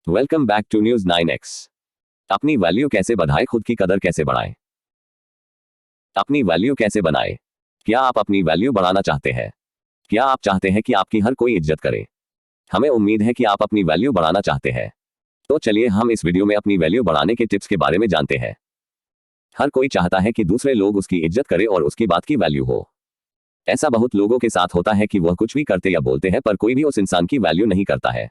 Welcome back to news 9X। अपनी value कैसे बढ़ाएं, खुद की कदर कैसे बढ़ाएं। अपनी वैल्यू कैसे बनाएं? क्या आप अपनी वैल्यू बढ़ाना चाहते हैं? क्या आप चाहते हैं कि आपकी हर कोई इज्जत करे? हमें उम्मीद है कि आप अपनी वैल्यू बढ़ाना चाहते हैं। तो चलिए हम इस वीडियो में अपनी वैल्यू बढ़ाने के टिप्स के बारे में जानते हैं। हर कोई चाहता है कि दूसरे लोग उसकी इज्जत करें और उसकी बात की वैल्यू हो। ऐसा बहुत लोगों के साथ होता है कि वह कुछ भी करते या बोलते हैं पर कोई भी उस इंसान की वैल्यू नहीं करता है।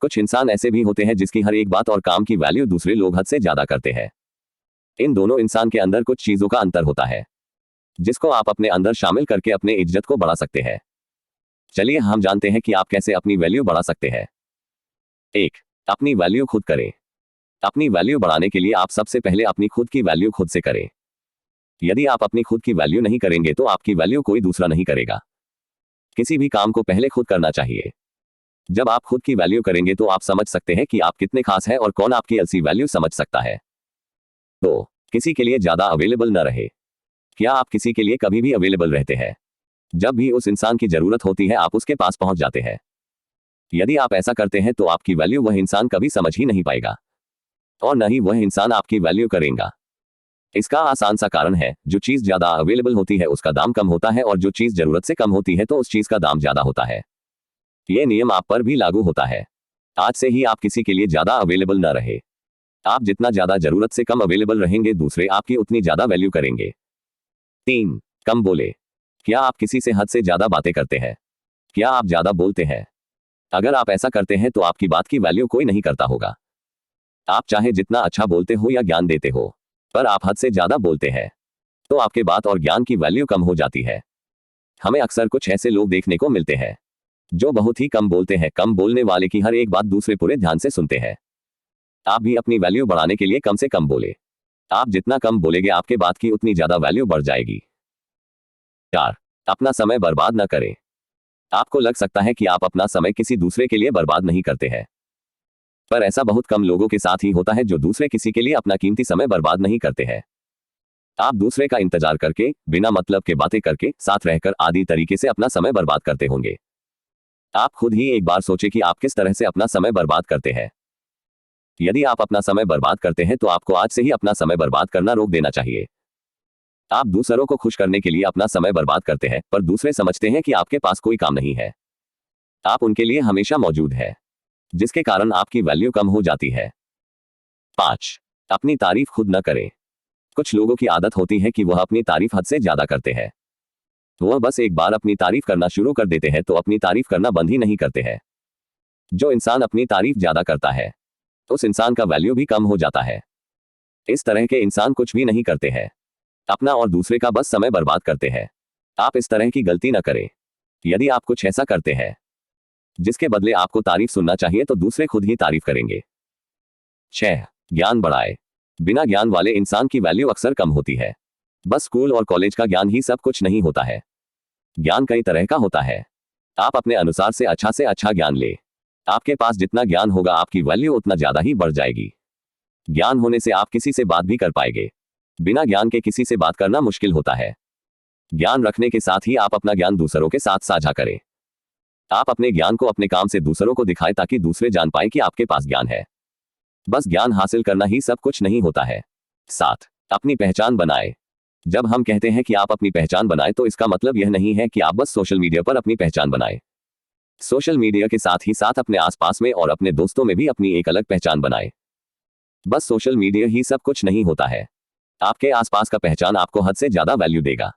कुछ इंसान ऐसे भी होते हैं जिसकी हर एक बात और काम की वैल्यू दूसरे लोग हद से ज्यादा करते हैं। इन दोनों इंसान के अंदर कुछ चीजों का अंतर होता है जिसको आप अपने अंदर शामिल करके अपने इज्जत को बढ़ा सकते हैं। चलिए हम जानते हैं कि आप कैसे अपनी वैल्यू बढ़ा सकते हैं। 1. अपनी वैल्यू खुद करें। अपनी वैल्यू बढ़ाने के लिए आप सबसे पहले अपनी खुद की वैल्यू खुद से करें। यदि आप अपनी खुद की वैल्यू नहीं करेंगे तो आपकी वैल्यू कोई दूसरा नहीं करेगा। किसी भी काम को पहले खुद करना चाहिए। जब आप खुद की वैल्यू करेंगे तो आप समझ सकते हैं कि आप कितने खास हैं और कौन आपकी असली वैल्यू समझ सकता है। तो किसी के लिए ज्यादा अवेलेबल न रहे। क्या आप किसी के लिए कभी भी अवेलेबल रहते हैं? जब भी उस इंसान की जरूरत होती है आप उसके पास पहुंच जाते हैं। यदि आप ऐसा करते हैं तो आपकी वैल्यू वह इंसान कभी समझ ही नहीं पाएगा और न ही वह इंसान आपकी वैल्यू करेगा। इसका आसान सा कारण है, जो चीज ज्यादा अवेलेबल होती है उसका दाम कम होता है और जो चीज जरूरत से कम होती है तो उस चीज का दाम ज्यादा होता है। यह नियम आप पर भी लागू होता है। आज से ही आप किसी के लिए ज्यादा अवेलेबल न रहे। आप जितना ज्यादा जरूरत से कम अवेलेबल रहेंगे दूसरे आपकी उतनी ज्यादा वैल्यू करेंगे। 3. कम बोले। क्या आप किसी से हद से ज्यादा बातें करते हैं? क्या आप ज्यादा बोलते हैं? अगर आप ऐसा करते हैं तो आपकी बात की वैल्यू कोई नहीं करता होगा। आप चाहे जितना अच्छा बोलते हो या ज्ञान देते हो, पर आप हद से ज्यादा बोलते हैं तो आपके बात और ज्ञान की वैल्यू कम हो जाती है। हमें अक्सर कुछ ऐसे लोग देखने को मिलते हैं जो बहुत ही कम बोलते हैं। कम बोलने वाले की हर एक बात दूसरे पूरे ध्यान से सुनते हैं। आप भी अपनी वैल्यू बढ़ाने के लिए कम से कम बोले। आप जितना कम बोलेंगे आपके बात की उतनी ज्यादा वैल्यू बढ़ जाएगी। 4. अपना समय बर्बाद न करें। आपको लग सकता है कि आप अपना समय किसी दूसरे के लिए बर्बाद नहीं करते हैं, पर ऐसा बहुत कम लोगों के साथ ही होता है जो दूसरे किसी के लिए अपना कीमती समय बर्बाद नहीं करते हैं। आप दूसरे का इंतजार करके, बिना मतलब के बातें करके, साथ रहकर आदि तरीके से अपना समय बर्बाद करते होंगे। आप खुद ही एक बार सोचें कि आप किस तरह से अपना समय बर्बाद करते हैं। यदि आप अपना समय बर्बाद करते हैं तो आपको आज से ही अपना समय बर्बाद करना रोक देना चाहिए। आप दूसरों को खुश करने के लिए अपना समय बर्बाद करते हैं पर दूसरे समझते हैं कि आपके पास कोई काम नहीं है। आप उनके लिए हमेशा मौजूद है, जिसके कारण आपकी वैल्यू कम हो जाती है। 5. अपनी तारीफ खुद न करें। कुछ लोगों की आदत होती है कि वह अपनी तारीफ हद से ज्यादा करते हैं। वह बस एक बार अपनी तारीफ करना शुरू कर देते हैं तो अपनी तारीफ करना बंद ही नहीं करते हैं। जो इंसान अपनी तारीफ ज्यादा करता है उस इंसान का वैल्यू भी कम हो जाता है। इस तरह के इंसान कुछ भी नहीं करते हैं, अपना और दूसरे का बस समय बर्बाद करते हैं। आप इस तरह की गलती न करें। यदि आप कुछ ऐसा करते हैं जिसके बदले आपको तारीफ सुनना चाहिए तो दूसरे खुद ही तारीफ करेंगे। 6. ज्ञान बढ़ाए। बिना ज्ञान वाले इंसान की वैल्यू अक्सर कम होती है। बस स्कूल और कॉलेज का ज्ञान ही सब कुछ नहीं होता है। ज्ञान कई तरह का होता है। आप अपने अनुसार से अच्छा ज्ञान ले। आपके पास जितना ज्ञान होगा आपकी वैल्यू उतना ज्यादा ही बढ़ जाएगी। ज्ञान होने से आप किसी से बात भी कर पाएंगे। बिना ज्ञान के किसी से बात करना मुश्किल होता है। ज्ञान रखने के साथ ही आप अपना ज्ञान दूसरों के साथ साझा करें। आप अपने ज्ञान को अपने काम से दूसरों को दिखाएं ताकि दूसरे जान पाए कि आपके पास ज्ञान है। बस ज्ञान हासिल करना ही सब कुछ नहीं होता है। 7. अपनी पहचान बनाए। जब हम कहते हैं कि आप अपनी पहचान बनाए तो इसका मतलब यह नहीं है कि आप बस सोशल मीडिया पर अपनी पहचान बनाए। सोशल मीडिया के साथ ही साथ अपने आसपास में और अपने दोस्तों में भी अपनी एक अलग पहचान बनाए। बस सोशल मीडिया ही सब कुछ नहीं होता है। आपके आसपास का पहचान आपको हद से ज्यादा वैल्यू देगा।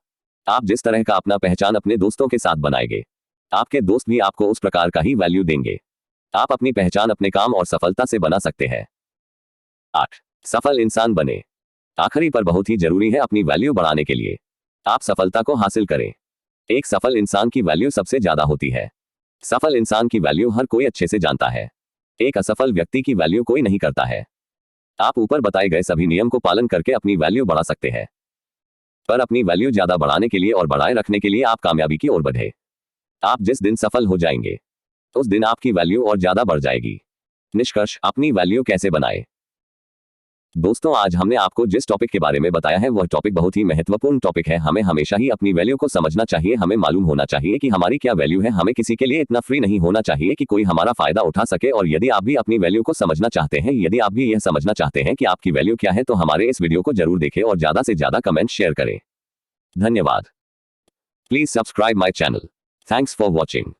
आप जिस तरह का अपना पहचान अपने दोस्तों के साथ बनाएंगे आपके दोस्त भी आपको उस प्रकार का ही वैल्यू देंगे। आप अपनी पहचान अपने काम और सफलता से बना सकते हैं। 8. सफल इंसान बने। आखिरी पर बहुत ही जरूरी है अपनी वैल्यू बढ़ाने के लिए आप सफलता को हासिल करें। एक सफल इंसान की वैल्यू सबसे ज्यादा होती है। सफल इंसान की वैल्यू हर कोई अच्छे से जानता है। एक असफल व्यक्ति की वैल्यू कोई नहीं करता है। आप ऊपर बताए गए सभी नियम को पालन करके अपनी वैल्यू बढ़ा सकते हैं, पर अपनी वैल्यू ज्यादा बढ़ाने के लिए और बढ़ाए रखने के लिए आप कामयाबी की ओर बढ़े। आप जिस दिन सफल हो जाएंगे उस दिन आपकी वैल्यू और ज्यादा बढ़ जाएगी। निष्कर्ष, अपनी वैल्यू कैसे बनाए। दोस्तों, आज हमने आपको जिस टॉपिक के बारे में बताया है वह टॉपिक बहुत ही महत्वपूर्ण टॉपिक है। हमें हमेशा ही अपनी वैल्यू को समझना चाहिए। हमें मालूम होना चाहिए कि हमारी क्या वैल्यू है। हमें किसी के लिए इतना फ्री नहीं होना चाहिए कि कोई हमारा फायदा उठा सके। और यदि आप भी अपनी वैल्यू को समझना चाहते हैं, यदि आप भी यह समझना चाहते हैं कि आपकी वैल्यू क्या है, तो हमारे इस वीडियो को जरूर देखें और ज्यादा से ज्यादा कमेंट शेयर करें। धन्यवाद। Please subscribe my channel. Thanks for watching.